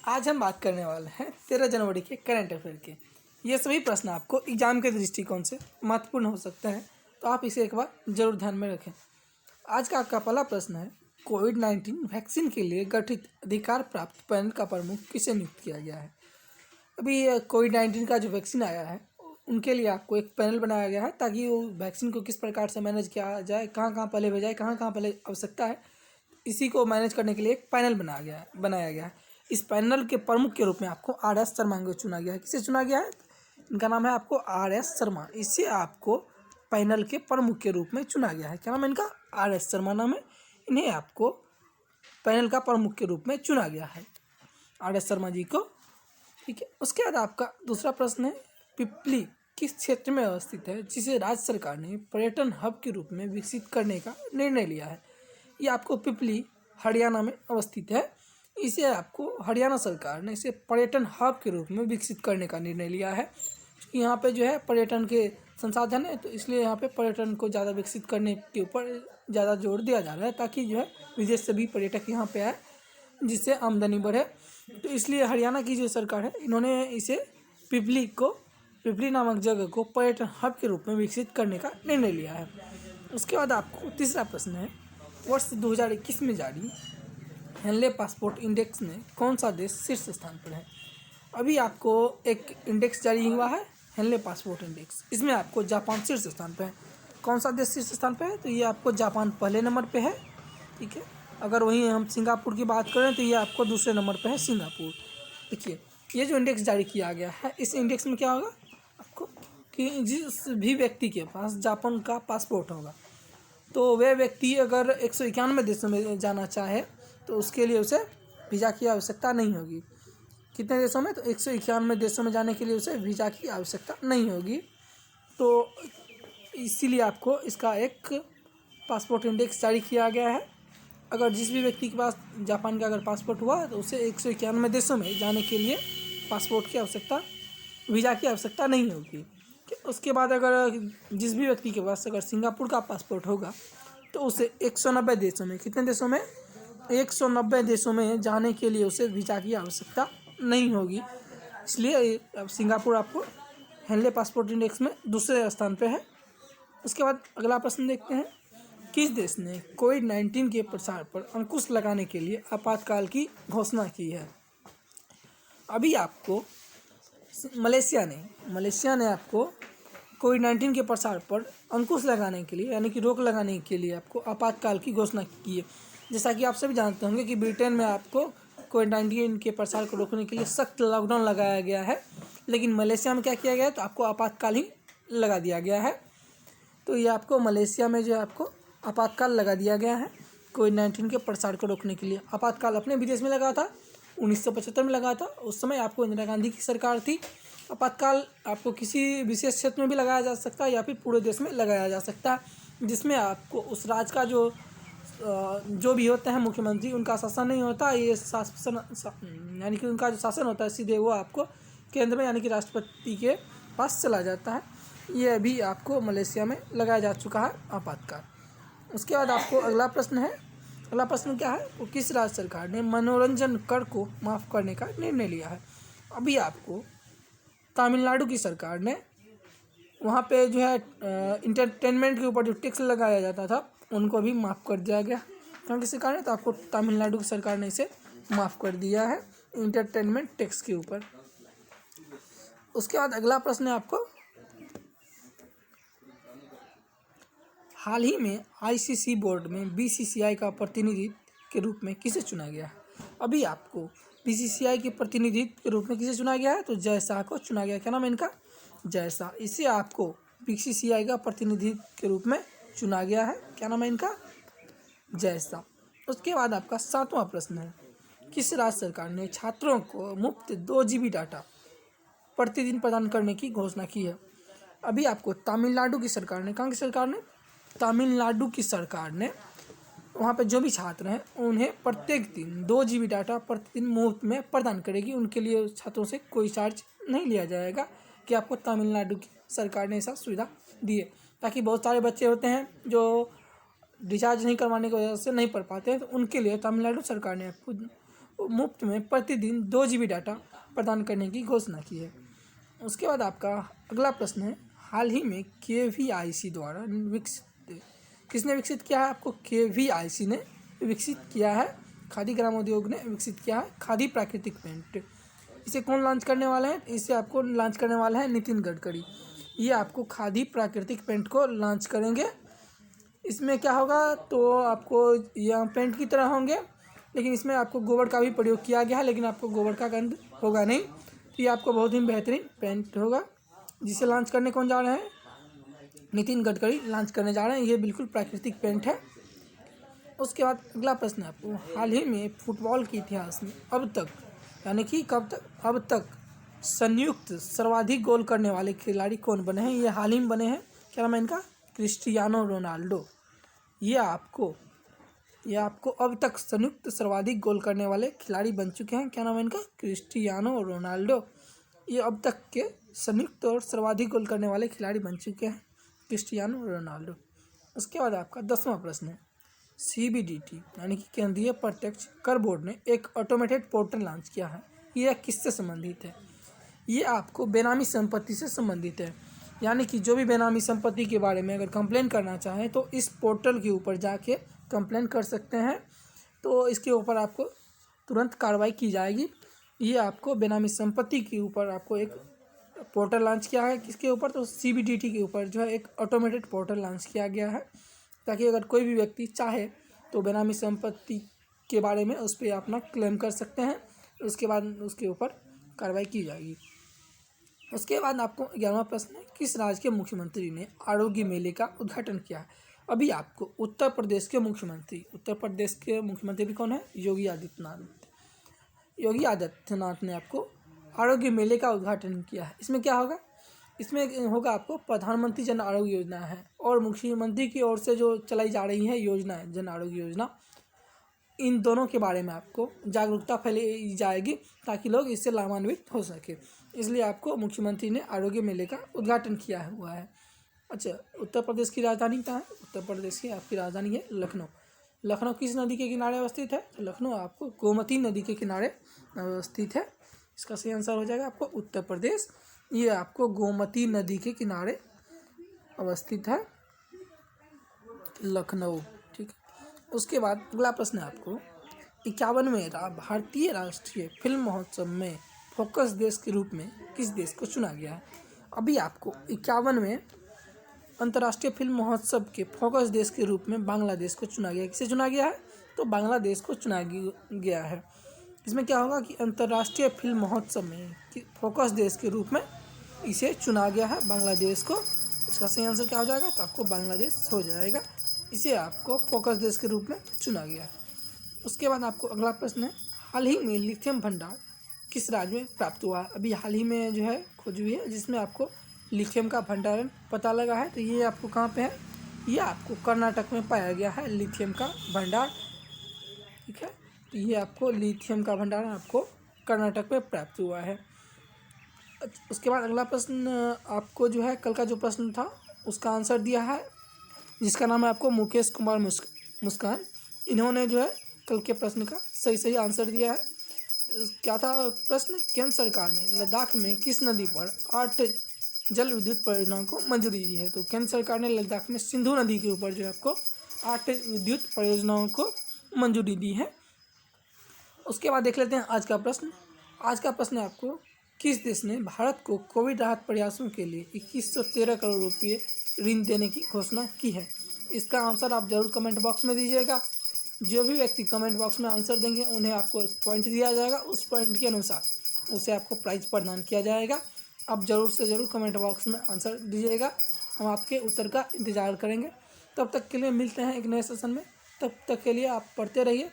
आज हम बात करने वाले हैं 13 जनवरी के करंट अफेयर के। ये सभी प्रश्न आपको एग्जाम के दृष्टिकोण से महत्वपूर्ण हो सकते हैं, तो आप इसे एक बार जरूर ध्यान में रखें। आज का आपका पहला प्रश्न है, कोविड-19 वैक्सीन के लिए गठित अधिकार प्राप्त पैनल का प्रमुख किसे नियुक्त किया गया है। अभी कोविड-19 का जो वैक्सीन आया है उनके लिए आपको एक पैनल बनाया गया है ताकि वो वैक्सीन को किस प्रकार से मैनेज किया जाए, कहाँ कहाँ पहले भेजाए, कहाँ कहाँ पहले आवश्यकता है, इसी को मैनेज करने के लिए एक पैनल बनाया गया है। इस पैनल के प्रमुख के रूप में आपको आर.एस. शर्मा को चुना गया है। किसे चुना गया है? इनका नाम है आपको आर.एस. शर्मा। इसे आपको पैनल के प्रमुख के रूप में चुना गया है। क्या नाम है इनका? आर.एस. शर्मा नाम है। इन्हें आपको पैनल का प्रमुख के रूप में चुना गया है, आर.एस. शर्मा जी को। ठीक है। उसके बाद आपका दूसरा प्रश्न है, पिपली किस क्षेत्र में अवस्थित है जिसे राज्य सरकार ने पर्यटन हब के रूप में विकसित करने का निर्णय लिया है। ये आपको पिपली हरियाणा में अवस्थित है। इसे आपको हरियाणा सरकार ने इसे पर्यटन हब के रूप में विकसित करने का निर्णय लिया है। क्योंकि यहाँ पे जो है पर्यटन के संसाधन है, तो इसलिए यहाँ पे पर्यटन को ज़्यादा विकसित करने के ऊपर ज़्यादा जोर दिया जा रहा है ताकि जो है विदेश से भी पर्यटक यहाँ पे आए, जिससे आमदनी बढ़े। तो इसलिए हरियाणा की जो सरकार है, इन्होंने इसे पिपली नामक जगह को पर्यटन हब के रूप में विकसित करने का निर्णय लिया है। उसके बाद आपको तीसरा प्रश्न है, वर्ष 2021 में जारी हेनले पासपोर्ट इंडेक्स में कौन सा देश शीर्ष स्थान पर है। अभी आपको एक इंडेक्स जारी हुआ है, हेनले पासपोर्ट इंडेक्स। इसमें आपको जापान शीर्ष स्थान पर है। कौन सा देश शीर्ष स्थान पर है? तो ये आपको जापान पहले नंबर पे है। ठीक है। अगर वहीं हम सिंगापुर की बात करें तो ये आपको दूसरे नंबर पे है, सिंगापुर। देखिए, ये जो इंडेक्स जारी किया गया है, इस इंडेक्स में क्या होगा आपको कि जिस भी व्यक्ति के पास जापान का पासपोर्ट होगा, तो वह व्यक्ति अगर 191 देशों में जाना चाहे तो उसके लिए उसे वीज़ा की आवश्यकता नहीं होगी। कितने देशों में? तो 191 देशों में जाने के लिए उसे वीज़ा की आवश्यकता नहीं होगी। तो इसीलिए आपको इसका एक पासपोर्ट इंडेक्स जारी किया गया है। अगर जिस भी व्यक्ति के पास जापान का अगर पासपोर्ट हुआ तो उसे 191 देशों में जाने के लिए पासपोर्ट की आवश्यकता, वीज़ा की आवश्यकता नहीं होगी। उसके बाद अगर जिस भी व्यक्ति के पास अगर सिंगापुर का पासपोर्ट होगा तो उसे 190 देशों में, कितने देशों में? 190 देशों में जाने के लिए उसे वीज़ा की आवश्यकता नहीं होगी। इसलिए अब सिंगापुर आपको हेनले पासपोर्ट इंडेक्स में दूसरे स्थान पे है। उसके बाद अगला प्रश्न देखते हैं, किस देश ने कोविड-19 के प्रसार पर अंकुश लगाने के लिए आपातकाल की घोषणा की है। अभी आपको मलेशिया ने आपको कोविड-19 के प्रसार पर अंकुश लगाने के लिए, यानी कि रोक लगाने के लिए आपको आपातकाल की घोषणा की है। जैसा कि आप सभी जानते होंगे कि ब्रिटेन में आपको कोविड-19 के प्रसार को रोकने के लिए सख्त लॉकडाउन लगाया गया है, लेकिन मलेशिया में क्या किया गया है? तो आपको आपातकाल ही लगा दिया गया है। तो ये आपको मलेशिया में जो है आपको आपातकाल लगा दिया गया है कोविड-19 के प्रसार को रोकने के लिए। आपातकाल अपने विदेश में लगा था, 1975 में लगा था। उस समय आपको इंदिरा गांधी की सरकार थी। आपातकाल आपको किसी विशेष क्षेत्र में भी लगाया जा सकता है या फिर पूरे देश में लगाया जा सकता है, जिसमें आपको उस राज्य का जो भी होते हैं मुख्यमंत्री, उनका शासन नहीं होता। ये शासन यानी कि उनका जो शासन होता है सीधे वो आपको केंद्र में यानी कि राष्ट्रपति के पास चला जाता है। ये अभी आपको मलेशिया में लगाया जा चुका है आपातकाल। उसके बाद आपको अगला प्रश्न है, अगला प्रश्न क्या है? वो किस राज्य सरकार ने मनोरंजन कर को माफ़ करने का निर्णय लिया है। अभी आपको तमिलनाडु की सरकार ने वहाँ पे जो है इंटरटेनमेंट के ऊपर जो टैक्स लगाया जाता था उनको भी माफ़ कर दिया गया। कौन की सरकार ने? तो आपको तमिलनाडु की सरकार ने इसे माफ़ कर दिया है इंटरटेनमेंट टैक्स के ऊपर। उसके बाद अगला प्रश्न है आपको, हाल ही में आईसीसी बोर्ड में बीसीसीआई का प्रतिनिधित्व के रूप में किसे चुना गया है। अभी आपको बीसीसीआई के प्रतिनिधित्व के रूप में किसे चुना गया है? तो जय शाह को चुना गया। क्या नाम है इनका? जय शाह। इसे आपको बीसीसीआई का प्रतिनिधित्व के रूप में चुना गया है। क्या नाम है इनका? जय शाह। उसके बाद आपका 7वां प्रश्न है, किस राज्य सरकार ने छात्रों को मुफ्त 2 GB डाटा प्रतिदिन प्रदान करने की घोषणा की है। अभी आपको तमिलनाडु की सरकार ने, कहाँ की सरकार ने? तमिलनाडु की सरकार ने वहाँ पे जो भी छात्र हैं उन्हें प्रत्येक दिन 2 GB डाटा प्रतिदिन मुफ्त में प्रदान करेगी। उनके लिए छात्रों से कोई चार्ज नहीं लिया जाएगा। कि आपको तमिलनाडु की सरकार ने ऐसा सुविधा दी है, ताकि बहुत सारे बच्चे होते हैं जो रिचार्ज नहीं करवाने की वजह से नहीं पढ़ पाते हैं, तो उनके लिए तमिलनाडु सरकार ने आपको मुफ्त में प्रतिदिन 2 GB डाटा प्रदान करने की घोषणा की है। उसके बाद आपका अगला प्रश्न है, हाल ही में KVIC द्वारा विकसित, किसने विकसित किया है? आपको KVIC ने विकसित किया है, खादी ग्रामोद्योग ने विकसित किया है खादी प्राकृतिक पेंट। इसे कौन लॉन्च करने वाले हैं? इसे आपको लॉन्च करने वाला है नितिन गडकरी। ये आपको खादी प्राकृतिक पेंट को लॉन्च करेंगे। इसमें क्या होगा, तो आपको यह पेंट की तरह होंगे, लेकिन इसमें आपको गोबर का भी प्रयोग किया गया है, लेकिन आपको गोबर का गंध होगा नहीं। तो ये आपको बहुत ही बेहतरीन पेंट होगा, जिसे लॉन्च करने कौन जा रहे हैं? नितिन गडकरी लॉन्च करने जा रहे हैं। ये बिल्कुल प्राकृतिक पेंट है। उसके बाद अगला प्रश्न है आपको, हाल ही में फुटबॉल के इतिहास में अब तक, यानी कि कब तक, अब तक संयुक्त सर्वाधिक गोल करने वाले खिलाड़ी कौन बने हैं? ये हाल ही में बने हैं। क्या नाम है इनका? Cristiano Ronaldo. ये आपको अब तक संयुक्त सर्वाधिक गोल करने वाले खिलाड़ी बन चुके हैं। क्या नाम है इनका? Cristiano Ronaldo. ये अब तक के संयुक्त और सर्वाधिक गोल करने वाले खिलाड़ी बन चुके हैं, क्रिस्टियानो रोनाल्डो। उसके बाद आपका 10वां प्रश्न है, CBDT यानी कि केंद्रीय प्रत्यक्ष कर बोर्ड ने एक ऑटोमेटेड पोर्टल लॉन्च किया है। यह किससे संबंधित है? ये आपको बेनामी संपत्ति से संबंधित है। यानी कि जो भी बेनामी संपत्ति के बारे में अगर कंप्लेन करना चाहें तो इस पोर्टल के ऊपर जाके कंप्लेन कर सकते हैं, तो इसके ऊपर आपको तुरंत कार्रवाई की जाएगी। ये आपको बेनामी संपत्ति के ऊपर आपको एक पोर्टल लॉन्च किया है। किसके ऊपर? तो CBDT के ऊपर जो है एक ऑटोमेटेड पोर्टल लॉन्च किया गया है, ताकि अगर कोई भी व्यक्ति चाहे तो बेनामी संपत्ति के बारे में उस पर अपना क्लेम कर सकते हैं। उसके बाद उसके ऊपर कार्रवाई की जाएगी। उसके बाद आपको 11वां प्रश्न है, किस राज्य के मुख्यमंत्री ने आरोग्य मेले का उद्घाटन किया है? अभी आपको उत्तर प्रदेश के मुख्यमंत्री भी कौन है? योगी आदित्यनाथ। योगी आदित्यनाथ ने आपको आरोग्य मेले का उद्घाटन किया है। इसमें क्या होगा? इसमें होगा आपको प्रधानमंत्री जन आरोग्य योजना है और मुख्यमंत्री की ओर से जो चलाई जा रही है योजना है जन आरोग्य योजना, इन दोनों के बारे में आपको जागरूकता फैलाई जाएगी ताकि लोग इससे लाभान्वित हो सके। इसलिए आपको मुख्यमंत्री ने आरोग्य मेले का उद्घाटन किया हुआ है। अच्छा, उत्तर प्रदेश की राजधानी कहाँ है? उत्तर प्रदेश की आपकी राजधानी है लखनऊ। लखनऊ किस नदी के किनारे अवस्थित है? लखनऊ आपको गोमती नदी के किनारे अवस्थित है। इसका सही आंसर हो जाएगा आपको उत्तर प्रदेश। ये आपको गोमती नदी के किनारे अवस्थित है लखनऊ। ठीक है। उसके बाद अगला प्रश्न है आपको, 51वें भारतीय राष्ट्रीय फिल्म महोत्सव में फोकस देश के रूप में किस देश को चुना गया है? अभी आपको 51वें अंतर्राष्ट्रीय फिल्म महोत्सव के फोकस देश के रूप में बांग्लादेश को चुना गया। किसे चुना गया है? तो बांग्लादेश को चुना गया है। इसमें क्या होगा कि अंतर्राष्ट्रीय फिल्म महोत्सव में फोकस देश के रूप में इसे चुना गया है बांग्लादेश को। इसका सही आंसर क्या हो जाएगा? तो आपको बांग्लादेश हो जाएगा। इसे आपको फोकस देश के रूप में चुना गया है। उसके बाद आपको अगला प्रश्न है, हाल ही में लिथियम भंडार किस राज्य में प्राप्त हुआ है? अभी हाल ही में जो है खोज हुई है जिसमें आपको लिथियम का भंडारण पता लगा है। तो ये आपको कहाँ पे है? ये आपको कर्नाटक में पाया गया है लिथियम का भंडार। ठीक है, तो ये आपको लिथियम का भंडारण आपको कर्नाटक में प्राप्त हुआ है। उसके बाद अगला प्रश्न आपको जो है कल का जो प्रश्न था उसका आंसर दिया है, जिसका नाम है आपको मुकेश कुमार मुस्कान। इन्होंने जो है कल के प्रश्न का सही आंसर दिया है। क्या था प्रश्न? केंद्र सरकार ने लद्दाख में किस नदी पर 8 जल विद्युत परियोजनाओं को मंजूरी दी है? तो केंद्र सरकार ने लद्दाख में सिंधु नदी के ऊपर जो है आपको 8 विद्युत परियोजनाओं को मंजूरी दी है। उसके बाद देख लेते हैं आज का प्रश्न। आज का प्रश्न है आपको, किस देश ने भारत को कोविड राहत प्रयासों के लिए 2113 करोड़ रुपये ऋण देने की घोषणा की है? इसका आंसर आप जरूर कमेंट बॉक्स में दीजिएगा। जो भी व्यक्ति कमेंट बॉक्स में आंसर देंगे उन्हें आपको एक पॉइंट दिया जाएगा। उस पॉइंट के अनुसार उसे आपको प्राइज प्रदान किया जाएगा। आप ज़रूर से ज़रूर कमेंट बॉक्स में आंसर दीजिएगा। हम आपके उत्तर का इंतज़ार करेंगे। तब तक के लिए मिलते हैं एक नए सेशन में। तब तक के लिए आप पढ़ते रहिए।